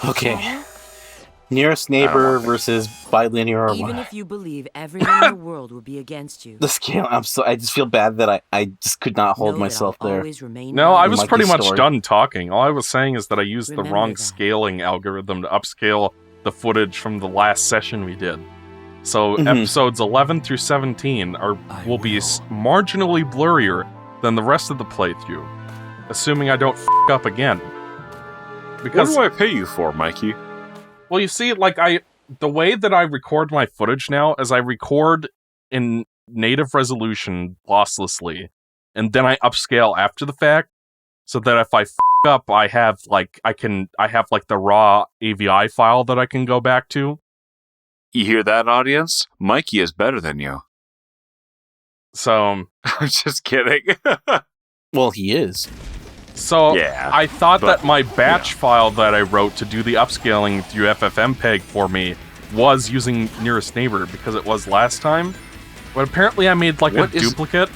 Okay. Nearest neighbor versus bilinear. Even if you believe everyone in the world will be against you. The scale. I just feel bad that I just could not hold myself there. No, I was pretty much done talking. All I was saying is that I used the wrong scaling algorithm to upscale the footage from the last session we did. So episodes 11 through 17 will be marginally blurrier than the rest of the playthrough, assuming I don't f*** up again. Because, what do I pay you for, Mikey? Well, you see, like, the way that I record my footage now is I record in native resolution losslessly, and then I upscale after the fact, so that if I f*** up, I have the raw AVI file that I can go back to. You hear that, audience? Mikey is better than you. So... I'm just kidding. Well, he is. So, yeah, I thought that my batch file that I wrote to do the upscaling through FFmpeg for me was using nearest neighbor, because it was last time. But apparently I made, like, a duplicate.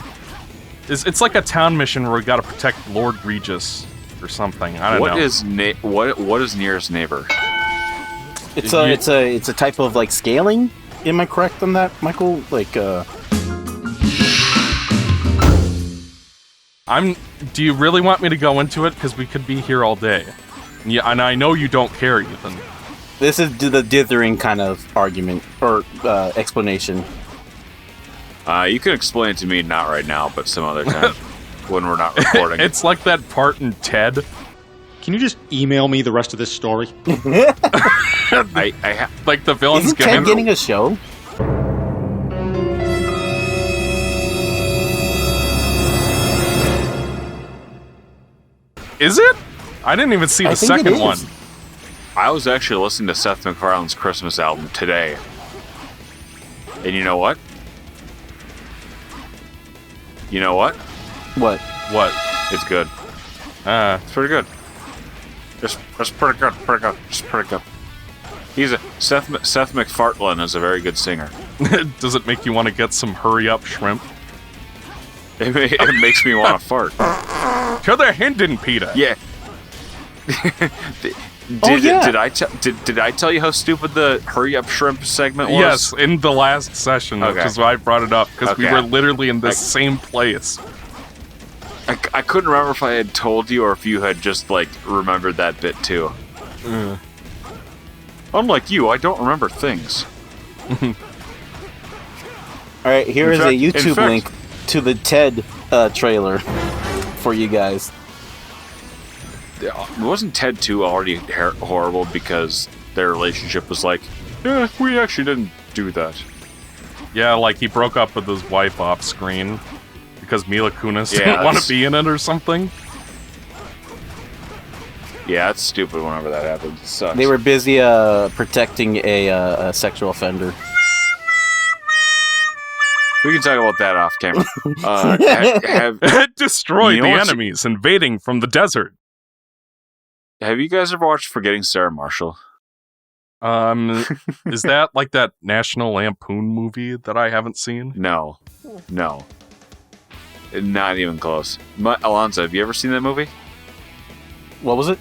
It's like a town mission where we gotta protect Lord Regis or something. I don't know. What is nearest neighbor? It's a type of, like, scaling? Am I correct on that, Michael? Like, Do you really want me to go into it? Because we could be here all day. Yeah, and I know you don't care, Ethan. This is the dithering kind of argument, or explanation. You can explain it to me, not right now, but some other time, when we're not recording. It's like that part in Ted. Can you just email me the rest of this story? Like the villain's Isn't Ted getting a show? Is it? I didn't even see the second one. I was actually listening to Seth MacFarlane's Christmas album today. And you know what? You know what? What? What? It's good. It's pretty good. It's pretty good. It's pretty good. Seth MacFarlane is a very good singer. Does it make you want to get some hurry up shrimp? It makes me want to fart. To the Hinden, Peter. Yeah. Did I tell you how stupid the hurry up shrimp segment was? Yes, in the last session, which is why I brought it up, because we were literally in the same place. I couldn't remember if I had told you or if you had just, like, remembered that bit too. Unlike you, I don't remember things. Alright, here is a YouTube link to the Ted trailer for you guys. Wasn't Ted 2 already horrible because their relationship was like, yeah, we actually didn't do that. Yeah, like he broke up with his wife off screen because Mila Kunis didn't want to be in it or something. Yeah, that's stupid whenever that happens. It sucks. They were busy protecting a sexual offender. We can talk about that off camera. Destroy the enemies invading from the desert. Have you guys ever watched Forgetting Sarah Marshall? Is that like that National Lampoon movie that I haven't seen? No. Not even close. Alonzo, have you ever seen that movie? What was it?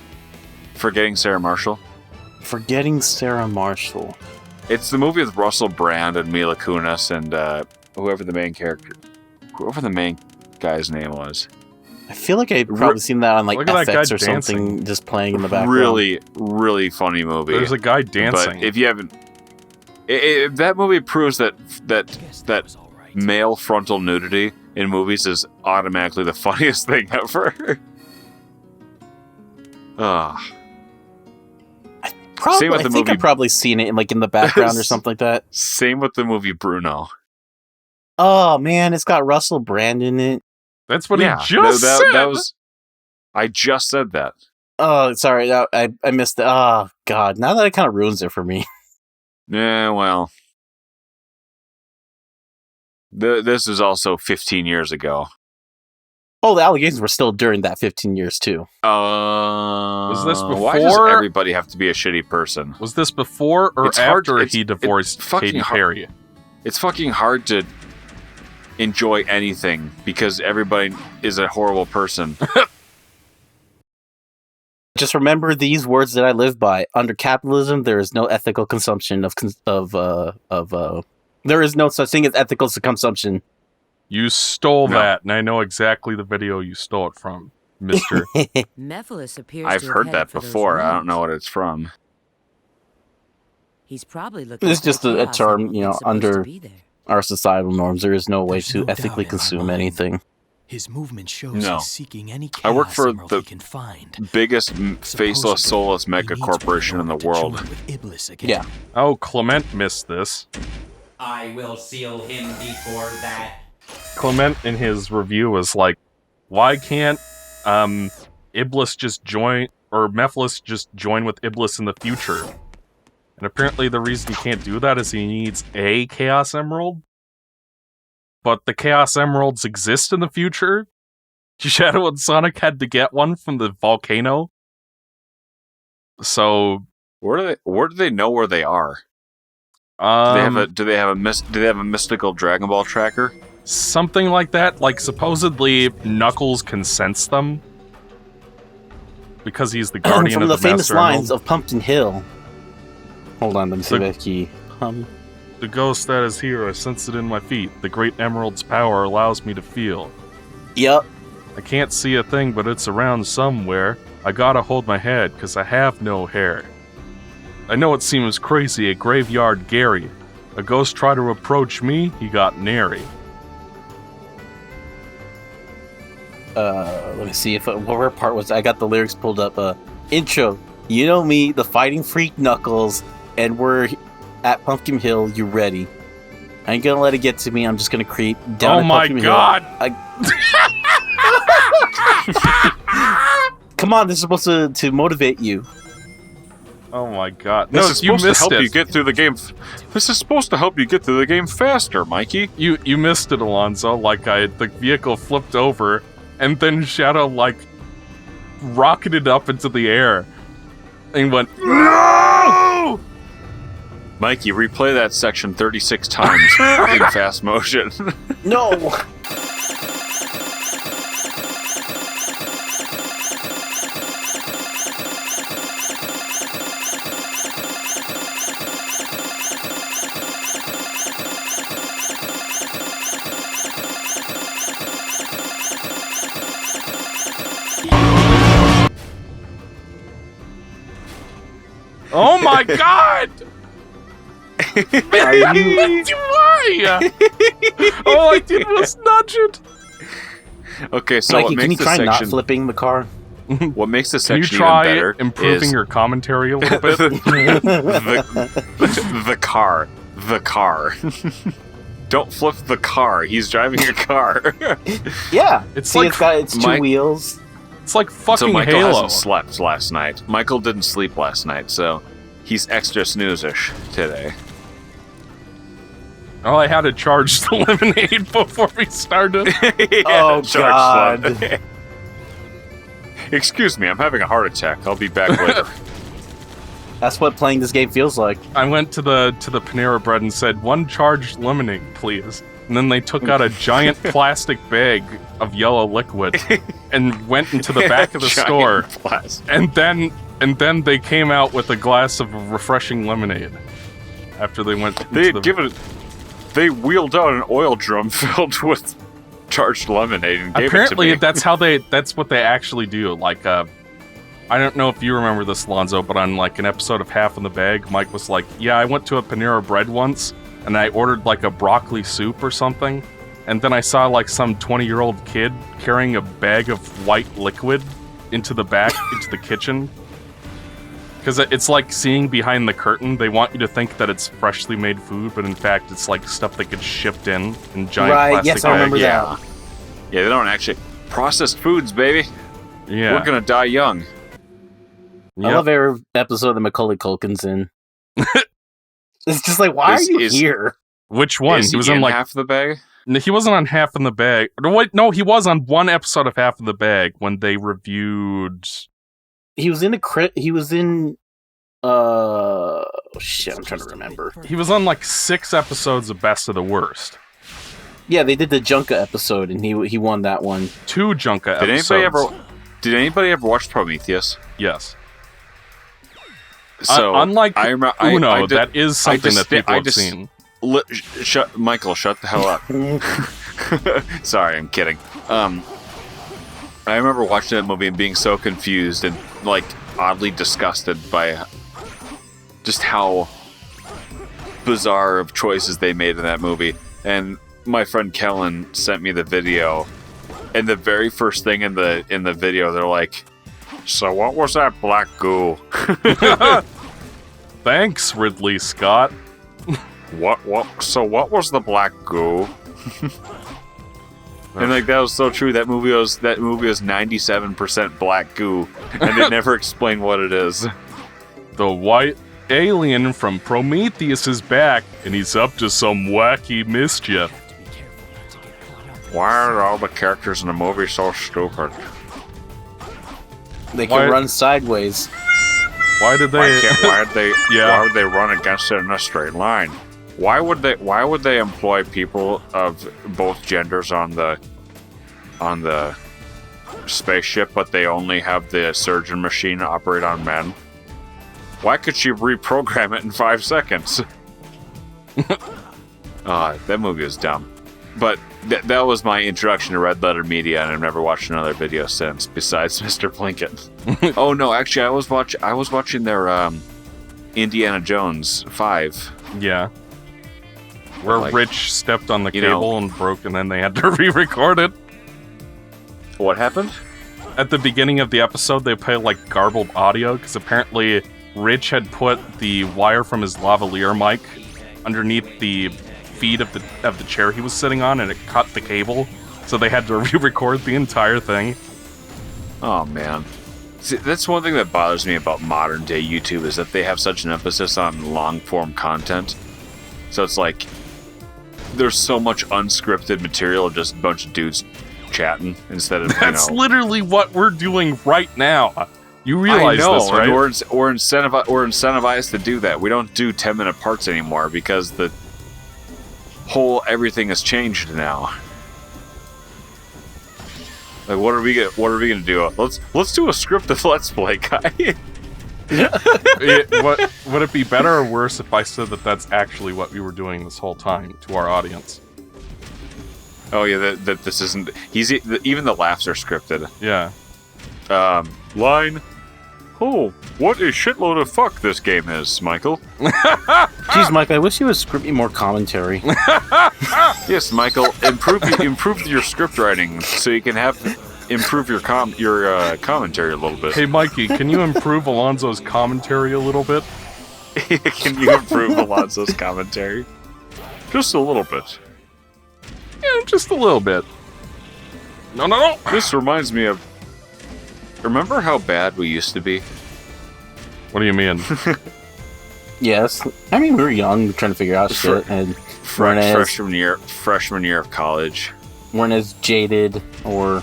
Forgetting Sarah Marshall. Forgetting Sarah Marshall. It's the movie with Russell Brand and Mila Kunis and whoever the main guy's name was. I feel like I've probably seen that on like FX or something, just playing in the background. Really, really funny movie. There's a guy dancing. But if you haven't, if that movie proves that male frontal nudity in movies is automatically the funniest thing ever. I think I've probably seen it in the background or something like that. Same with the movie Bruno. Oh man, it's got Russell Brand in it. That's what he just said. I just said that. Oh, sorry, I missed it. Oh god, now that it kind of ruins it for me. Yeah, well, this is also 15 years ago. Oh, the allegations were still during that 15 years too. Was this before? Why does everybody have to be a shitty person? Was this before or after he divorced Katy Perry? It's fucking hard to enjoy anything because everybody is a horrible person. Just remember these words that I live by. Under capitalism, there is no ethical consumption there is no such thing as ethical consumption. You stole that, and I know exactly the video you stole it from, mister. Mephiles appears I've to have heard headed that for those before. I don't rooms. know what it's from. He's probably looking. It's for just a chaos term, emerald you know, that's supposed to under be there. our societal norms. There is no way There's to no ethically doubt in my consume mind. anything. His movement shows No. he's seeking any I work chaos for emerald the he can find. Biggest faceless, Supposedly, soulless he mega needs corporation in the one in order to world. join with Iblis again. Yeah. Oh, Clement missed this. I will seal him before that. Clement in his review was like, why can't Iblis just join, or Mephiles just join with Iblis in the future? And apparently the reason he can't do that is he needs a Chaos Emerald. But the Chaos Emeralds exist in the future. Shadow and Sonic had to get one from the volcano. So Where do they know where they are? Do they have a mystical Dragon Ball tracker? something like that. Like, supposedly Knuckles can sense them because he's the guardian From of the the famous Master lines Emerald. of Pumpkin Hill. Hold on, let me see The- if I key. The ghost that is here, I sense it in my feet. The great emerald's power allows me to feel. Yep. I can't see a thing, but it's around somewhere. I gotta hold my head, 'cause I have no hair. I know it seems crazy, a graveyard Gary. A ghost tried to approach me, he got nary. Let me see if where part was. I got the lyrics pulled up. Intro. You know me, the fighting freak Knuckles, and we're at Pumpkin Hill. You ready? I ain't gonna let it get to me. I'm just gonna creep down. Oh at my Pumpkin god! Hill. Come on, this is supposed to motivate you. Oh my god. This No, is you supposed to missed help it. you get through the game. This is supposed to help you get through the game faster, Mikey. You missed it, Alonzo. Like, the vehicle flipped over, and then Shadow, like, rocketed up into the air. And went, no! Mikey, replay that section 36 times in fast motion. No. Oh my god! Why? All I did was nudge it. Okay, so Mikey, what can you makes this try not section flipping the car? what makes this Can you section try even better improving is your commentary a little bit? the car. The car. Don't flip the car. He's driving a car. Yeah. It's See, like it's got its two Mike- wheels. It's like So fucking Michael Halo. hasn't slept last night. Michael didn't sleep last night, so he's extra snoozish today. Oh, I had to charge the lemonade before we started. Oh, Charge God. slot. Excuse me, I'm having a heart attack. I'll be back later. That's what playing this game feels like. I went to the Panera Bread and said, 1 charged lemonade, please. And then they took out a giant plastic bag of yellow liquid and went into the back of the Giant store. plastic. And then they came out with a glass of refreshing lemonade after they went into They wheeled out an oil drum filled with charged lemonade and gave Apparently, it to me. that's what they actually do. Like, I don't know if you remember this, Lonzo, but on like an episode of Half in the Bag, Mike was like, "Yeah, I went to a Panera Bread once, and I ordered like a broccoli soup or something, and then I saw like some 20-year-old kid carrying a bag of white liquid into the kitchen." Because it's like seeing behind the curtain. They want you to think that it's freshly made food, but in fact, it's like stuff that gets shipped in giant Right, plastic yes, I remember bags. Yeah. that. Yeah, they don't actually processed foods, baby. Yeah. We're gonna die young. I Yep. love every episode that Macaulay Culkin's in. It's just like, why are you here? Which one? Is He was in in like half the bag. No, he wasn't on Half in the Bag. No, wait, no, he was on one episode of Half in the Bag when they reviewed. He was in he was in shit, I'm trying to remember. He was on like 6 episodes of Best of the Worst. Yeah, they did the Junka episode and he won that one. 2 Junka Did episodes. anybody ever? Did anybody ever watch Prometheus? Yes. So unlike Uno, that is something that people have just seen. Michael, shut the hell up. Sorry, I'm kidding. I remember watching that movie and being so confused and like oddly disgusted by just how bizarre of choices they made in that movie. And my friend Kellen sent me the video, and the very first thing in the video, they're like, "So what was that black goo?" Thanks, Ridley Scott. What? So what was the black goo? And like that was so true. That movie was 97% black goo, and they never explain what it is. The white alien from Prometheus is back, and he's up to some wacky mischief. Why are all the characters in the movie so stupid? They can run sideways. Why did they? Why would they? Yeah. Why would they run against it in a straight line? Why would they employ people of both genders on the spaceship, but they only have the surgeon machine operate on men? Why could she reprogram it in 5 seconds? That movie was dumb. But that was my introduction to Red Letter Media, and I've never watched another video since, besides Mr. Blinken. Oh no, actually, I was watching their Indiana Jones 5. Yeah. Where Rich stepped on the cable and broke, and then they had to re-record it. What happened? At the beginning of the episode, they play like garbled audio, because apparently Rich had put the wire from his lavalier mic underneath the feet of the chair he was sitting on, and it cut the cable, so they had to re-record the entire thing. Oh man. See, that's one thing that bothers me about modern day YouTube, is that they have such an emphasis on long form content. So it's like there's so much unscripted material of just a bunch of dudes chatting instead of That's literally what we're doing right now. You realize this, right? And we're incentivized to do that. We don't do 10-minute parts anymore because the whole everything has changed now. Like, what are we gonna do? Let's do a scripted Let's Play, guy. Would it be better or worse if I said that that's actually what we were doing this whole time to our audience? Oh yeah, that this isn't. Even the laughs are scripted. Yeah. Line. Oh, what a shitload of fuck this game is, Michael. Jeez, Mike, I wish you would script me more commentary. Yes, Michael, improve your script writing so you can improve your commentary a little bit. Hey, Mikey, can you improve Alonzo's commentary a little bit? Can you improve Alonzo's commentary? Just a little bit. Yeah, just a little bit. No. This reminds me of... Remember how bad we used to be? What do you mean? Yes. I mean, we were young, trying to figure out shit, and freshman year of college. weren't as jaded or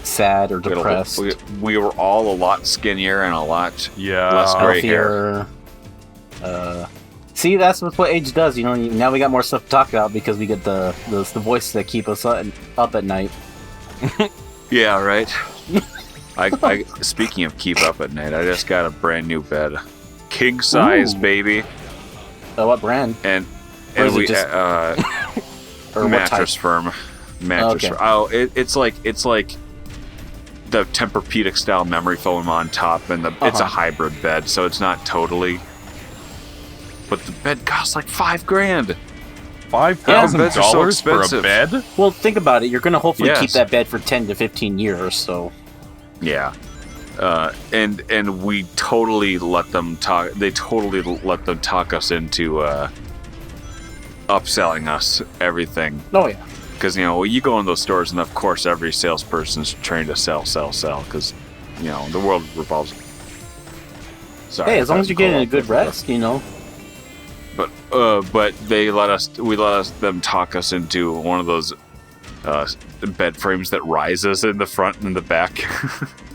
sad or depressed. We were all a lot skinnier and a lot Yeah. less gray hair. See, that's what age does. You know, now we got more stuff to talk about because we get the voices that keep us up at night. Yeah, right. I speaking of keep up at night, I just got a brand new bed, king size, Ooh. baby. What brand? And Or is it we just- Or mattress firm. Mattress. Okay. Oh, it's like the Tempur-Pedic style memory foam on top, and it's a hybrid bed, so it's not totally. But the bed costs like $5,000. $5,000 so for a expensive. bed? Well, think about it. You're going to hopefully Yes. keep that bed for 10 to 15 years, so... Yeah. And we totally let them talk. They totally let them talk us into upselling us everything. Oh, yeah. Because, you go in those stores, and of course every salesperson's trained to sell, because, the world revolves. Sorry. Hey, as long as you're getting a good rest, But we let them talk us into one of those bed frames that rises in the front and the back.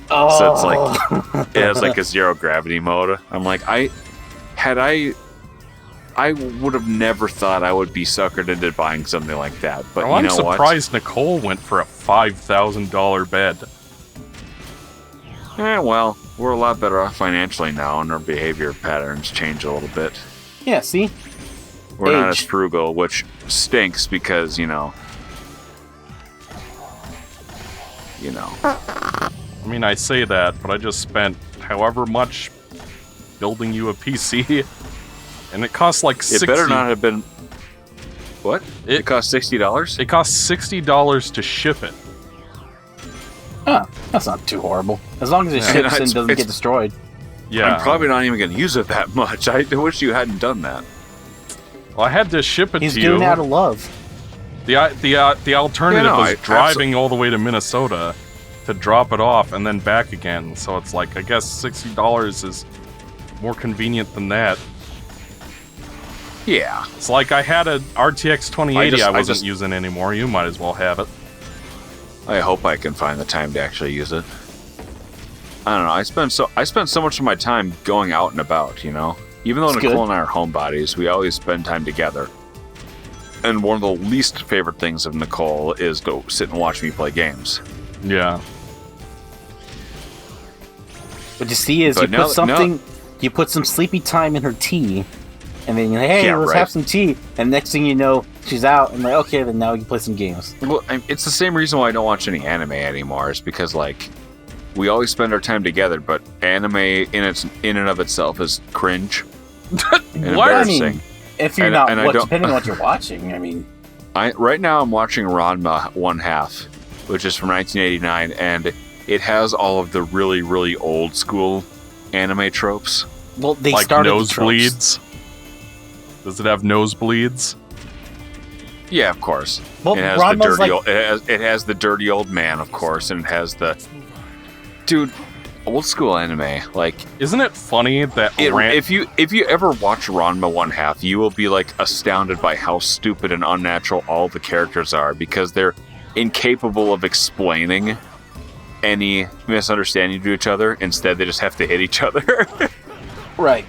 Oh. So it's like it has like a zero gravity mode. I'm like, I would have never thought I would be suckered into buying something like that. But I'm you know what? surprised Nicole went for a $5,000 bed. Well, we're a lot better off financially now, and our behavior patterns change a little bit. Yeah, see? We're not as Age. frugal, which stinks because, you know. I mean, I say that, but I just spent however much building you a PC, and it costs like $60. It better not have been... What? It cost $60? It costs $60 to ship it. Oh, that's not too horrible. As long as it Yeah. ships and It's- doesn't get destroyed. Yeah. I'm probably not even going to use it that much. I wish you hadn't done that. Well, I had to ship it He's to doing you. it out of love. The alternative Yeah, no, was driving all the way to Minnesota to drop it off and then back again. So it's like, I guess $60 is more convenient than that. Yeah. It's like I had a RTX 2080 I I wasn't just- using anymore. You might as well have it. I hope I can find the time to actually use it. I don't know. I spend so much of my time going out and about, you know? Even though That's Nicole good. and I are homebodies, we always spend time together. And one of the least favorite things of Nicole is go sit and watch me play games. Yeah. What you see is But you now- put something, you put some sleepy time in her tea, and then you're like, hey, Yeah, let's right. have some tea. And next thing you know, she's out, and like, okay, then now we can play some games. Well, it's the same reason why I don't watch any anime anymore. Is because like we always spend our time together, but anime in and of itself is cringe and What? I embarrassing. mean, if you're And- not, and I what, don't- depending on what you're watching, I mean, Right now I'm watching Ranma 1/2, which is from 1989, and it has all of the really, really old school anime tropes. well, they Like started the tropes. nosebleeds. Does it have nosebleeds? Yeah, of course. Well, it has the Ranma's dirty like, old, it has the dirty old man, of course, and it has the dude old school anime. Like Isn't it funny that if you ever watch Ranma 1/2, you will be like astounded by how stupid and unnatural all the characters are because they're incapable of explaining any misunderstanding to each other. Instead, they just have to hit each other. right.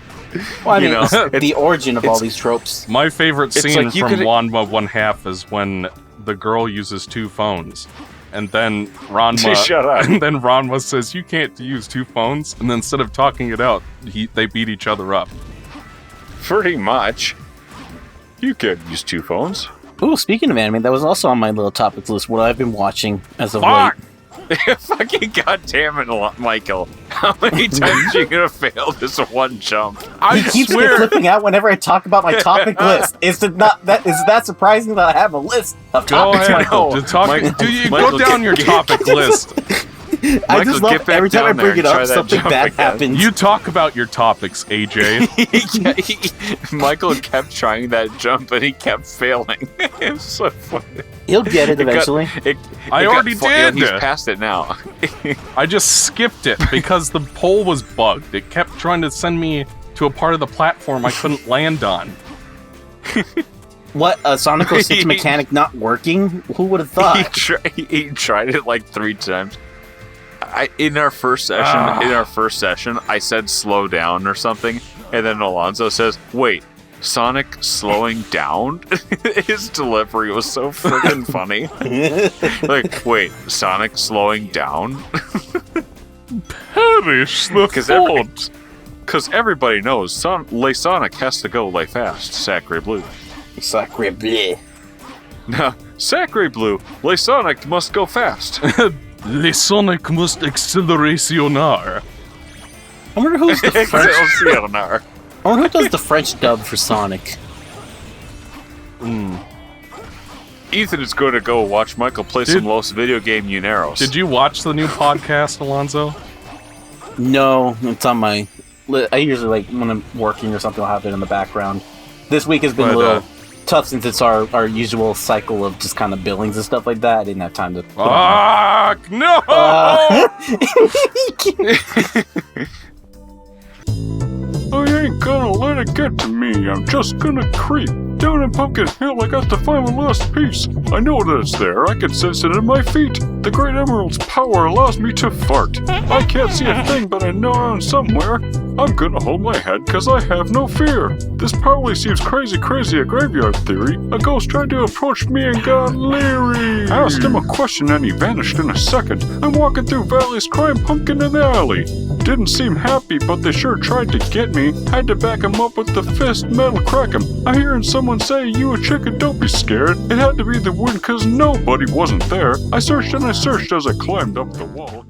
Well, I You mean, know, it's the origin of all it's- these tropes. My favorite It's scene like you from could- Wanma 1/2 is when the girl uses two phones. And then Shut up. And then Ranma says, "You can't use two phones." And then instead of talking it out, they beat each other up. Pretty much. You could use two phones. Ooh, speaking of anime, that was also on my little topics list. What I've been watching as of Fuck! late. Fucking goddamn it, Michael. How many times are you gonna fail this one jump? I He keeps swear, flipping out whenever I talk about my topic list. Is it that surprising that I have a list of go topics? ahead. Michael. To talk, Michael- do you Michael, go down get- your topic list? I Michael, just get love back every time I down there bring it and try up, that something jump bad again. happens. You talk about your topics, AJ. Michael kept trying that jump and he kept failing. It's so funny. He'll get it It got- eventually. I got already fu- did. He's past it now. I just skipped it because the pole was bugged. It kept trying to send me to a part of the platform I couldn't land on. What, a Sonic 06 mechanic not working? Who would have thought? He tried it like 3 times. In our first session, I said slow down or something, and then Alonzo says, "Wait, Sonic slowing down?" His delivery was so freaking funny. Like, wait, Sonic slowing down? Perish the thought. Because everybody knows Lay Sonic has to go lay fast, Sacre Blue. Sacre bleu. Now, Sacre Blue, Lay Sonic must go fast. Le Sonic must acceleracionar. I wonder who's the French. Excelsior. I wonder who does the French dub for Sonic. Ethan is going to go watch Michael play some Los Video Game Uneros. Did you watch the new podcast, Alonzo? No, it's on my. I usually like when I'm working or something, I'll have it in the background. This week has been a little tough since it's our usual cycle of just kind of billings and stuff like that. I didn't have time to. Put Fuck! No! I ain't gonna let it get to me. I'm just gonna creep. Down in Pumpkin Hill, I got to find the last piece. I know that it's there. I can sense it in my feet. The Great Emerald's power allows me to fart. I can't see a thing, but I know I'm somewhere. I'm gonna hold my head cause I have no fear. This probably seems crazy a graveyard theory. A ghost tried to approach me and got leery. I asked him a question and he vanished in a second. I'm walking through valleys crying pumpkin in the alley. Didn't seem happy, but they sure tried to get me. Had to back him up with the fist, metal crack him. I hearing someone say, you a chicken, don't be scared. It had to be the wind cause nobody wasn't there. I searched and I searched as I climbed up the wall.